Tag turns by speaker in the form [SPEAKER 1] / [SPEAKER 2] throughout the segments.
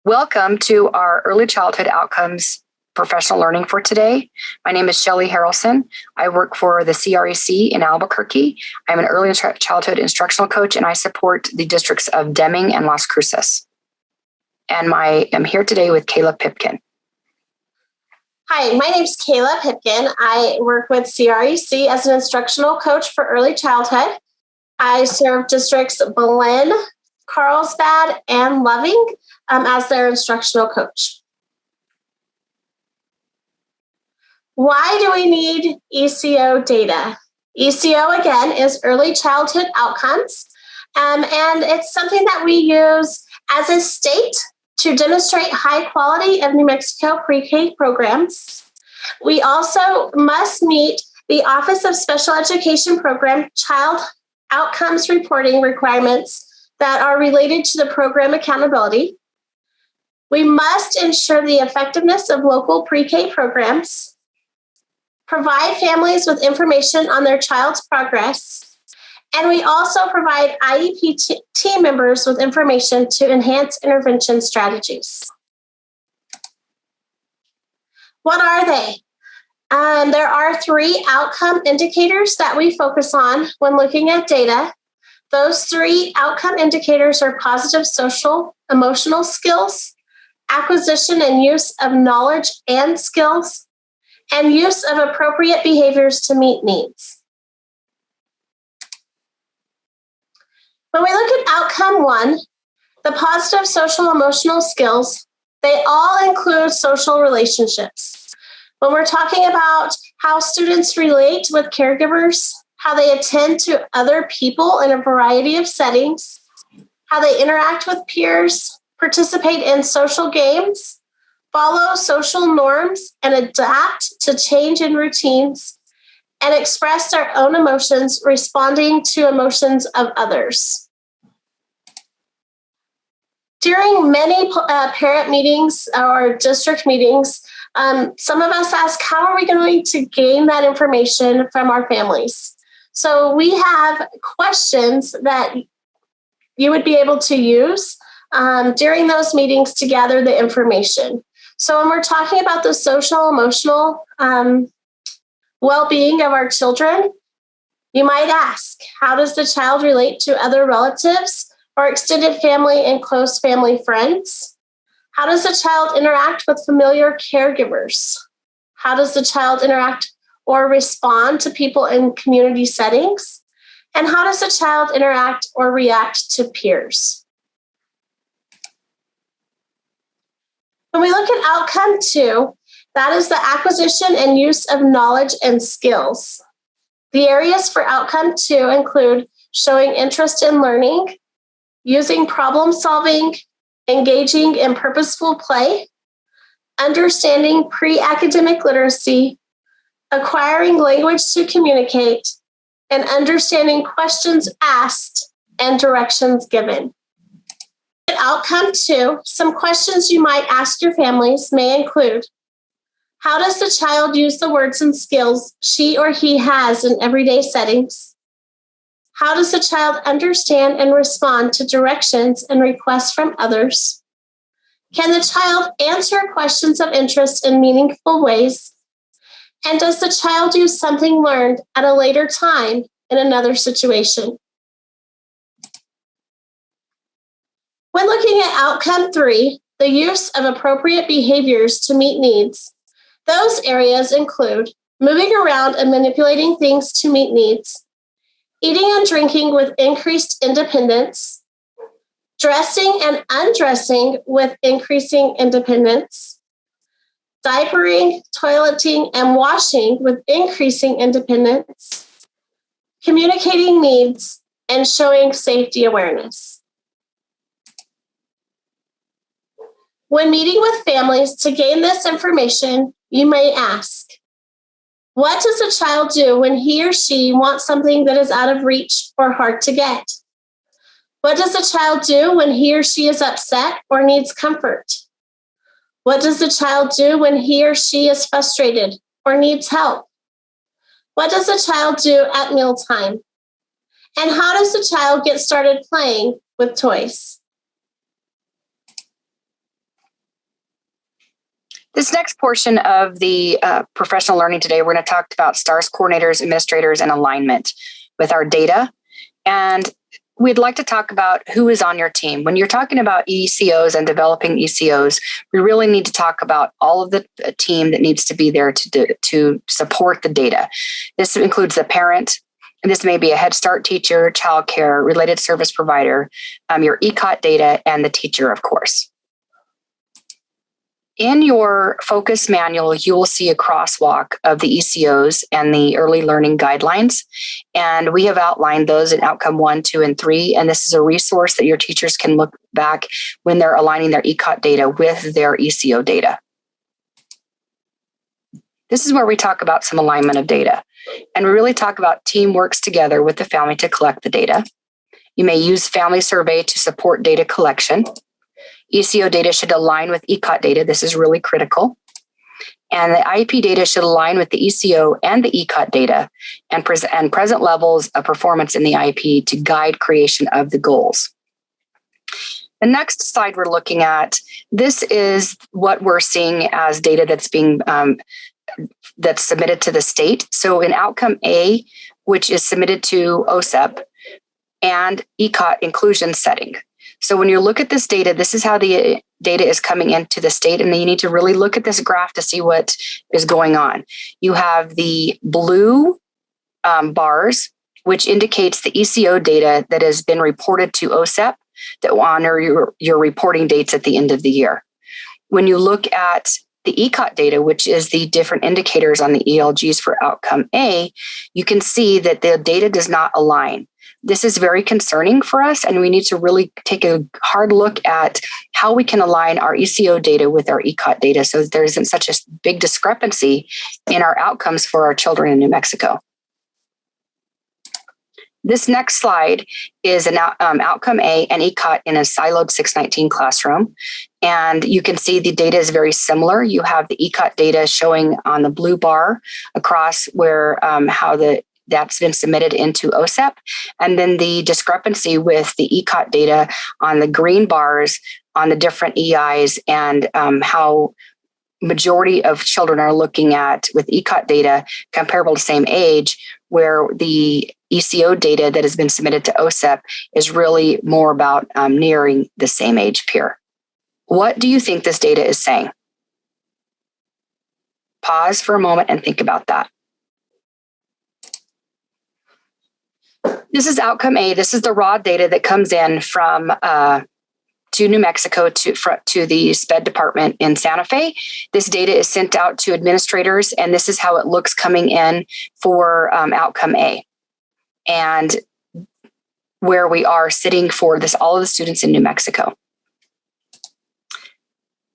[SPEAKER 1] Welcome to our Early Childhood Outcomes Professional Learning for today. My name is Shelley Harrelson. I work for the CREC in Albuquerque. I'm an early childhood instructional coach, and I support the districts of Deming and Las Cruces. And I'm here today with Kayla Pipkin.
[SPEAKER 2] Hi, my name is Kayla Pipkin. I work with CREC as an instructional coach for early childhood. I serve districts Belen, Carlsbad, and Loving as their instructional coach. Why do we need ECO data? ECO, again, is early childhood outcomes, and it's something that we use as a state to demonstrate high quality of New Mexico pre-K programs. We also must meet the Office of Special Education Program Child Outcomes Reporting requirements that are related to the program accountability. We must ensure the effectiveness of local pre-K programs, provide families with information on their child's progress, and we also provide IEP team members with information to enhance intervention strategies. What are they? There are 3 outcome indicators that we focus on when looking at data. Those 3 outcome indicators are positive social, emotional skills, acquisition and use of knowledge and skills, and use of appropriate behaviors to meet needs. When we look at outcome 1, the positive social emotional skills, they all include social relationships. When we're talking about how students relate with caregivers, how they attend to other people in a variety of settings, how they interact with peers, participate in social games, follow social norms, and adapt to change in routines, and express their own emotions, responding to emotions of others. During many parent meetings or district meetings, some of us ask, how are we going to gain that information from our families? So we have questions that you would be able to use during those meetings to gather the information. So when we're talking about the social, emotional well-being of our children, you might ask, how does the child relate to other relatives or extended family and close family friends? How does the child interact with familiar caregivers? How does the child interact or respond to people in community settings? And how does the child interact or react to peers? When we look at outcome 2, that is the acquisition and use of knowledge and skills. The areas for outcome 2 include showing interest in learning, using problem solving, engaging in purposeful play, understanding pre-academic literacy, acquiring language to communicate, and understanding questions asked and directions given. Outcome 2, some questions you might ask your families may include, how does the child use the words and skills she or he has in everyday settings? How does the child understand and respond to directions and requests from others? Can the child answer questions of interest in meaningful ways? And does the child use something learned at a later time in another situation? When looking at outcome 3, the use of appropriate behaviors to meet needs, those areas include moving around and manipulating things to meet needs, eating and drinking with increased independence, dressing and undressing with increasing independence, diapering, toileting, and washing with increasing independence, communicating needs, and showing safety awareness. When meeting with families to gain this information, you may ask, what does a child do when he or she wants something that is out of reach or hard to get? What does a child do when he or she is upset or needs comfort? What does the child do when he or she is frustrated or needs help? What does a child do at mealtime? And how does the child get started playing with toys?
[SPEAKER 1] This next portion of the professional learning today, we're going to talk about STARS coordinators, administrators, and alignment with our data. And we'd like to talk about who is on your team. When you're talking about ECOs and developing ECOs, we really need to talk about all of the team that needs to be there to support the data. This includes the parent, and this may be a Head Start teacher, childcare, related service provider, your ECOT data, and the teacher, of course. In your focus manual, you will see a crosswalk of the ECOs and the early learning guidelines. And we have outlined those in outcome 1, 2, and 3. And this is a resource that your teachers can look back when they're aligning their ECOT data with their ECO data. This is where we talk about some alignment of data. And we really talk about team works together with the family to collect the data. You may use family survey to support data collection. ECO data should align with ECOT data. This is really critical. And the IEP data should align with the ECO and the ECOT data and present levels of performance in the IEP to guide creation of the goals. The next slide we're looking at, this is what we're seeing as data that's being that's submitted to the state. So in outcome A, which is submitted to OSEP, and ECOT inclusion setting. So when you look at this data, this is how the data is coming into the state, and then you need to really look at this graph to see what is going on. You have the blue bars, which indicates the ECO data that has been reported to OSEP that will honor your reporting dates at the end of the year. When you look at the ECOT data, which is the different indicators on the ELGs for outcome A, you can see that the data does not align. This is very concerning for us, and we need to really take a hard look at how we can align our ECO data with our ECOT data so that there isn't such a big discrepancy in our outcomes for our children in New Mexico. This next slide is an outcome A and ECOT in a siloed 619 classroom. And you can see the data is very similar. You have the ECOT data showing on the blue bar across where how that's been submitted into OSEP. And then the discrepancy with the ECOT data on the green bars on the different EIs and how majority of children are looking at with ECOT data comparable to same age, where the ECO data that has been submitted to OSEP is really more about nearing the same age peer. What do you think this data is saying? Pause for a moment and think about that. This is outcome A. This is the raw data that comes in from to New Mexico to the SPED department in Santa Fe. This data is sent out to administrators, and this is how it looks coming in for outcome A. And where we are sitting for this, all of the students in New Mexico.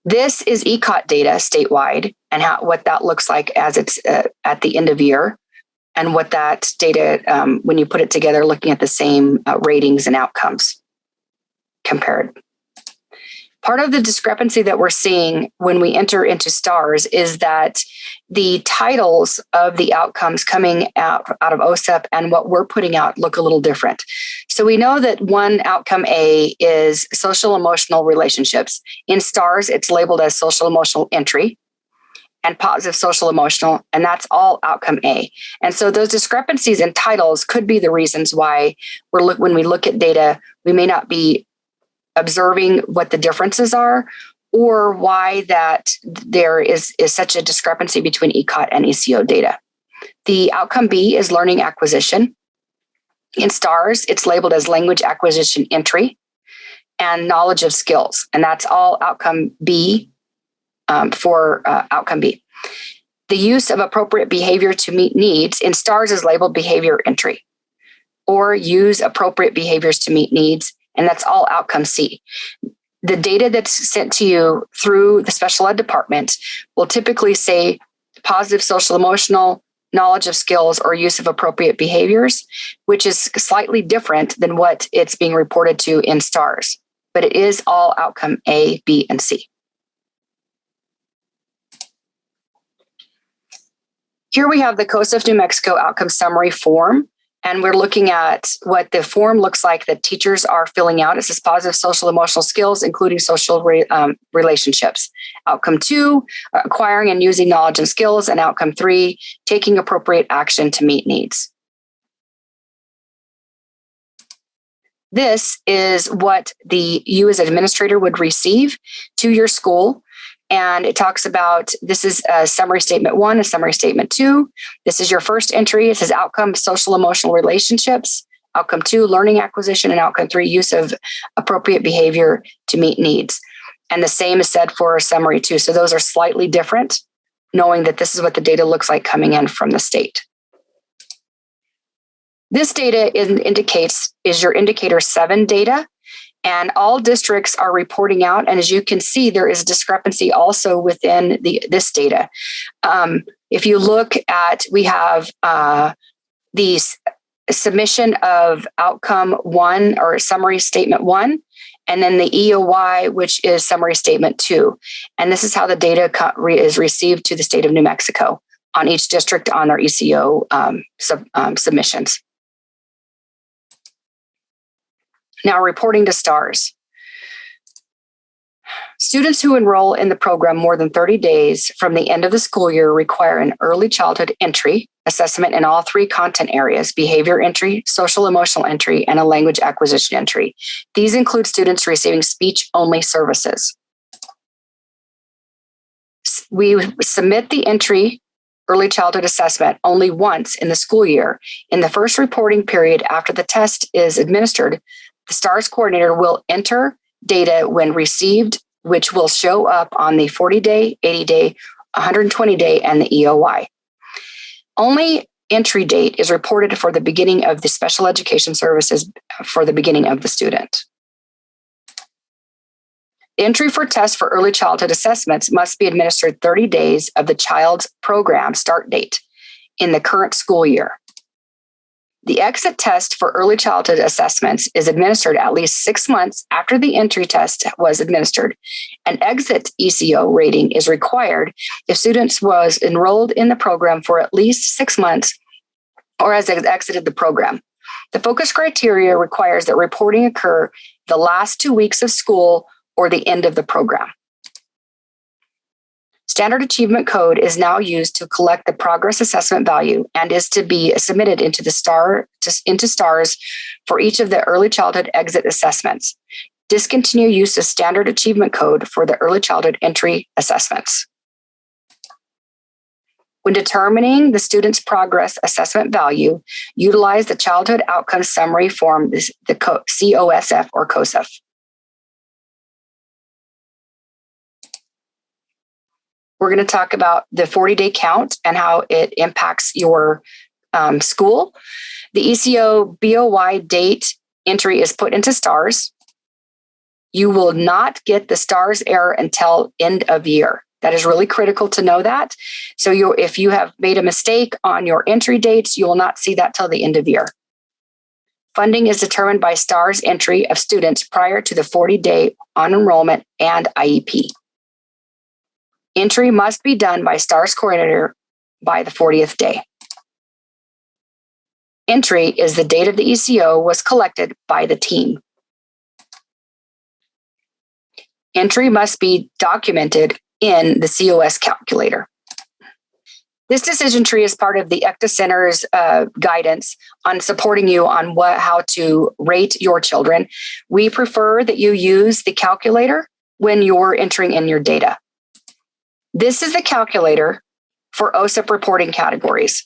[SPEAKER 1] This is ECOT data statewide and what that looks like as it's at the end of year, and what that data, when you put it together, looking at the same ratings and outcomes compared. Part of the discrepancy that we're seeing when we enter into STARS is that the titles of the outcomes coming out of OSEP and what we're putting out look a little different. So we know that one outcome A is social emotional relationships. In STARS, it's labeled as social emotional entry and positive social emotional, and that's all outcome A. And so those discrepancies in titles could be the reasons why when we look at data, we may not be observing what the differences are, or why that there is such a discrepancy between ECOT and ECO data. The outcome B is learning acquisition. In STARS, it's labeled as language acquisition entry and knowledge of skills. And that's all outcome B for outcome B. The use of appropriate behavior to meet needs in STARS is labeled behavior entry, or use appropriate behaviors to meet needs, and that's all outcome C. The data that's sent to you through the special ed department will typically say positive social emotional, knowledge of skills, or use of appropriate behaviors, which is slightly different than what it's being reported to in STARS, but it is all outcome A, B, and C. Here we have the COSF New Mexico outcome summary form. And we're looking at what the form looks like that teachers are filling out. It says positive social emotional skills, including social relationships. Outcome 2, acquiring and using knowledge and skills. And outcome 3, taking appropriate action to meet needs. This is what you as an administrator would receive to your school. And it talks about, this is a summary statement 1, a summary statement 2. This is your first entry. It says outcome, social emotional relationships. Outcome 2, learning acquisition. And outcome 3, use of appropriate behavior to meet needs. And the same is said for summary 2. So those are slightly different, knowing that this is what the data looks like coming in from the state. This data is your indicator 7 data. And all districts are reporting out. And as you can see, there is a discrepancy also within this data. If you look at, we have the submission of outcome 1 or summary statement 1, and then the EOY, which is summary statement 2. And this is how the data is received to the state of New Mexico on each district on their ECO submissions. Now, reporting to STARS. Students who enroll in the program more than 30 days from the end of the school year require an early childhood entry assessment in all 3 content areas: behavior entry, social emotional entry, and a language acquisition entry. These include students receiving speech-only services. We submit the entry early childhood assessment only once in the school year. In the first reporting period after the test is administered, the STARS coordinator will enter data when received, which will show up on the 40-day, 80-day, 120-day, and the EOY. Only entry date is reported for the beginning of the special education services for the beginning of the student. The entry for tests for early childhood assessments must be administered 30 days of the child's program start date in the current school year. The exit test for early childhood assessments is administered at least 6 months after the entry test was administered. An exit ECO rating is required if students was enrolled in the program for at least 6 months or has exited the program. The focus criteria requires that reporting occur the last 2 weeks of school or the end of the program. Standard Achievement Code is now used to collect the progress assessment value and is to be submitted into STARS for each of the early childhood exit assessments. Discontinue use of Standard Achievement Code for the early childhood entry assessments. When determining the student's progress assessment value, utilize the Childhood Outcomes Summary Form, the COSF or COSF. We're going to talk about the 40-day count and how it impacts your school. The ECO BOY date entry is put into STARS. You will not get the STARS error until end of year. That is really critical to know that. So if you have made a mistake on your entry dates, you will not see that till the end of year. Funding is determined by STARS entry of students prior to the 40-day on enrollment and IEP. Entry must be done by STARS coordinator by the 40th day. Entry is the date of the ECO was collected by the team. Entry must be documented in the COS calculator. This decision tree is part of the ECTA Center's guidance on supporting you on how to rate your children. We prefer that you use the calculator when you're entering in your data. This is the calculator for OSIP reporting categories.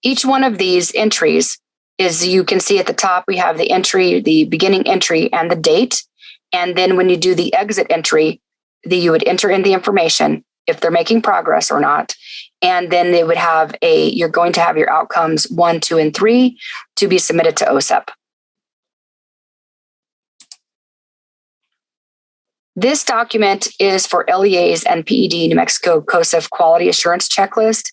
[SPEAKER 1] Each one of these entries is, you can see at the top, we have the entry, the beginning entry, and the date. And then when you do the exit entry, you would enter in the information if they're making progress or not. And then they would have you're going to have your outcomes 1, 2, and 3 to be submitted to OSIP. This document is for LEAs and PED New Mexico COSF quality assurance checklist.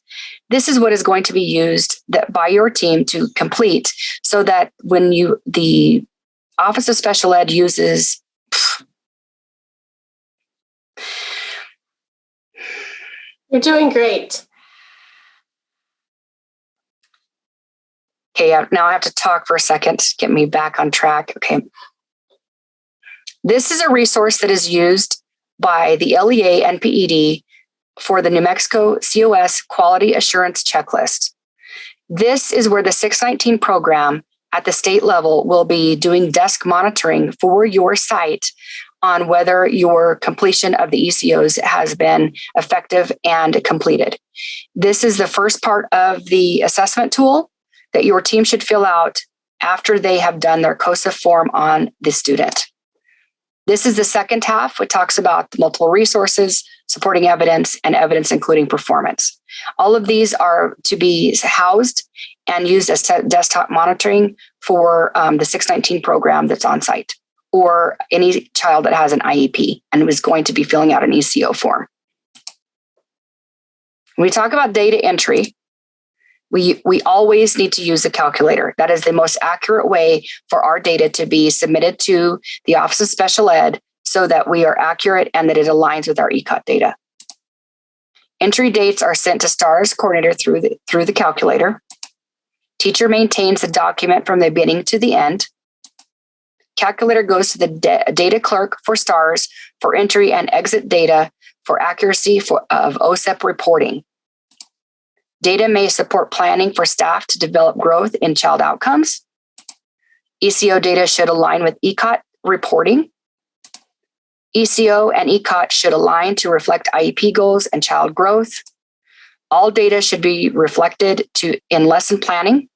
[SPEAKER 1] This is what is going to be used by your team to complete so that when the Office of Special Ed uses
[SPEAKER 2] You're doing great.
[SPEAKER 1] Okay, now I have to talk for a second to get me back on track. Okay. This is a resource that is used by the LEA and PED for the New Mexico COS Quality Assurance Checklist. This is where the 619 program at the state level will be doing desk monitoring for your site on whether your completion of the ECOs has been effective and completed. This is the first part of the assessment tool that your team should fill out after they have done their COSF form on the student. This is the second half, which talks about the multiple resources, supporting evidence, and evidence including performance. All of these are to be housed and used as desktop monitoring for the 619 program that's on site, or any child that has an IEP and is going to be filling out an ECO form. When we talk about data entry, we always need to use the calculator. That is the most accurate way for our data to be submitted to the Office of Special Ed so that we are accurate and that it aligns with our ECOT data. Entry dates are sent to STARS coordinator through the calculator. Teacher maintains the document from the beginning to the end. Calculator goes to the data clerk for STARS for entry and exit data for accuracy of OSEP reporting. Data may support planning for staff to develop growth in child outcomes. ECO data should align with ECOT reporting. ECO and ECOT should align to reflect IEP goals and child growth. All data should be reflected in lesson planning.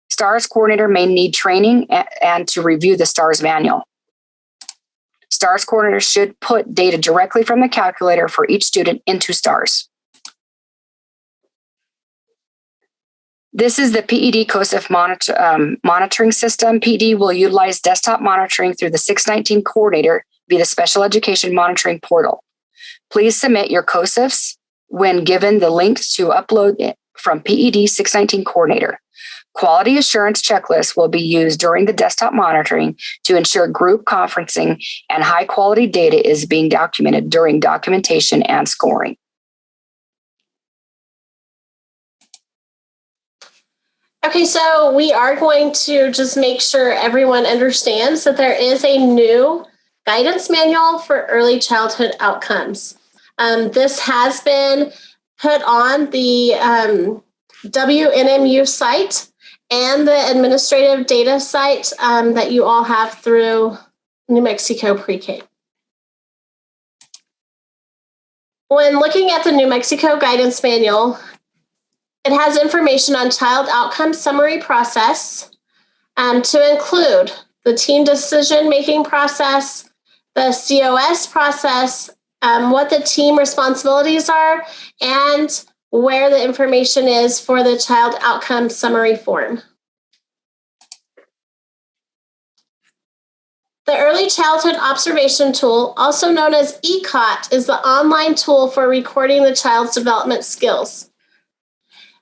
[SPEAKER 1] STARS coordinator may need training and to review the STARS manual. STARS coordinator should put data directly from the calculator for each student into STARS. This is the PED COSF monitoring system. PED will utilize desktop monitoring through the 619 coordinator via the Special Education Monitoring Portal. Please submit your COSFs when given the link to upload it from PED 619 coordinator. Quality assurance checklists will be used during the desktop monitoring to ensure group conferencing and high quality data is being documented during documentation and scoring.
[SPEAKER 2] Okay, so we are going to just make sure everyone understands that there is a new guidance manual for early childhood outcomes. This has been put on the WNMU site and the administrative data site that you all have through New Mexico Pre-K. When looking at the New Mexico guidance manual, it has information on child outcome summary process to include the team decision-making process, the COS process, what the team responsibilities are, and where the information is for the child outcome summary form. The Early Childhood Observation Tool, also known as ECOT, is the online tool for recording the child's development skills.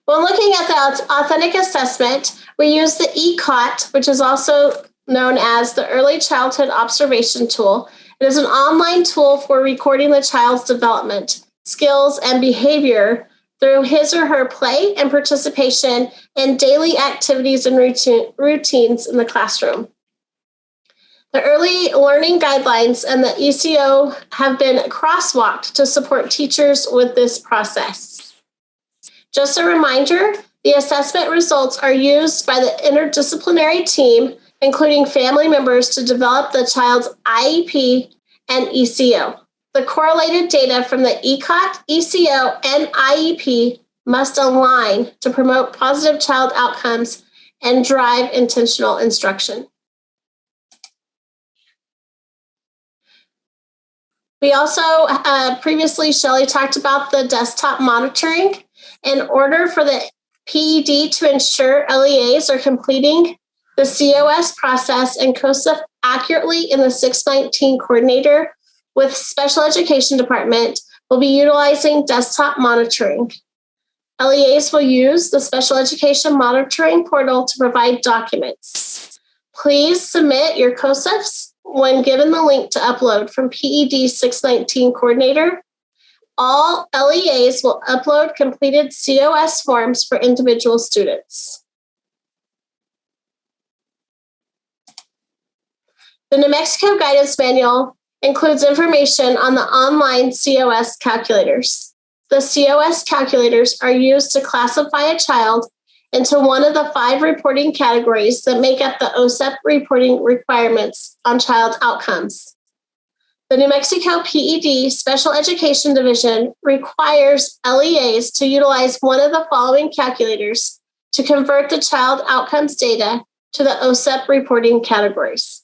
[SPEAKER 2] When looking at the authentic assessment, we use the ECOT, which is also known as the Early Childhood Observation Tool. It is an online tool for recording the child's development, skills, and behavior through his or her play and participation in daily activities and routines in the classroom. The early learning guidelines and the ECO have been crosswalked to support teachers with this process. Just a reminder, the assessment results are used by the interdisciplinary team, including family members, to develop the child's IEP and ECO. The correlated data from the ECOT, ECO, and IEP must align to promote positive child outcomes and drive intentional instruction. We also previously, Shelley talked about the desktop monitoring. In order for the PED to ensure LEAs are completing the COS process and COSF accurately in the 619 coordinator with special education department will be utilizing desktop monitoring. LEAs will use the special education monitoring portal to provide documents. Please submit your COSFs when given the link to upload from PED 619 coordinator. All LEAs will upload completed COS forms for individual students. The New Mexico Guidance Manual includes information on the online COS calculators. The COS calculators are used to classify a child into one of the 5 reporting categories that make up the OSEP reporting requirements on child outcomes. The New Mexico PED Special Education Division requires LEAs to utilize one of the following calculators to convert the child outcomes data to the OSEP reporting categories.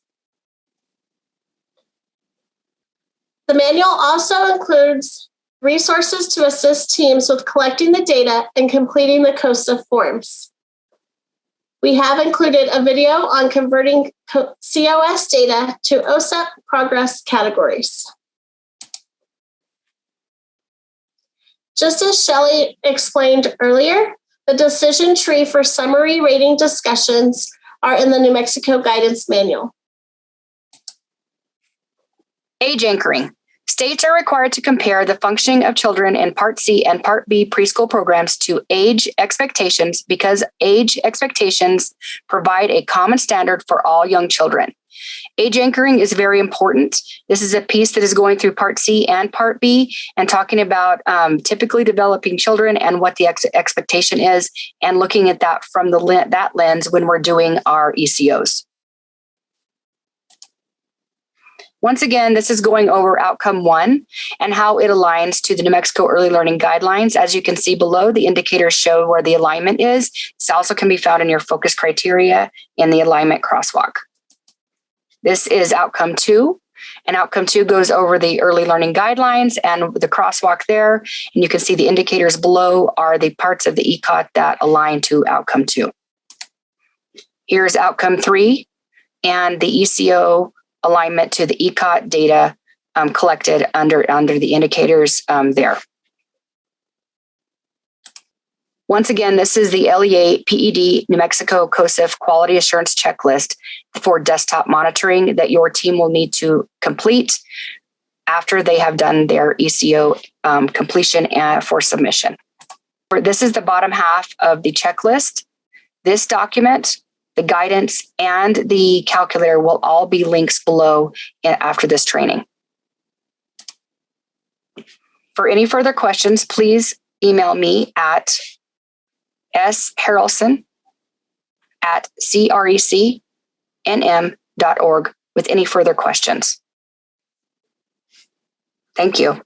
[SPEAKER 2] The manual also includes resources to assist teams with collecting the data and completing the COSF forms. We have included a video on converting COS data to OSEP progress categories. Just as Shelley explained earlier, the decision tree for summary rating discussions are in the New Mexico Guidance Manual.
[SPEAKER 1] Age anchoring. States are required to compare the functioning of children in Part C and Part B preschool programs to age expectations because age expectations provide a common standard for all young children. Age anchoring is very important. This is a piece that is going through Part C and Part B and talking about typically developing children and what the expectation is and looking at that from that lens when we're doing our ECOs. Once again, this is going over outcome 1 and how it aligns to the New Mexico Early Learning Guidelines. As you can see below, the indicators show where the alignment is. This also can be found in your focus criteria in the alignment crosswalk. This is outcome 2, and outcome 2 goes over the early learning guidelines and the crosswalk there. And you can see the indicators below are the parts of the ECOT that align to outcome 2. Here's outcome 3 and the ECO alignment to the ECOT data collected under the indicators there. Once again, this is the LEA PED New Mexico COSF Quality Assurance Checklist for desktop monitoring that your team will need to complete after they have done their ECO completion for submission. This is the bottom half of the checklist. This document, the guidance, and the calculator will all be links below after this training. For any further questions, please email me at sharrelson@crecnm.org with any further questions. Thank you.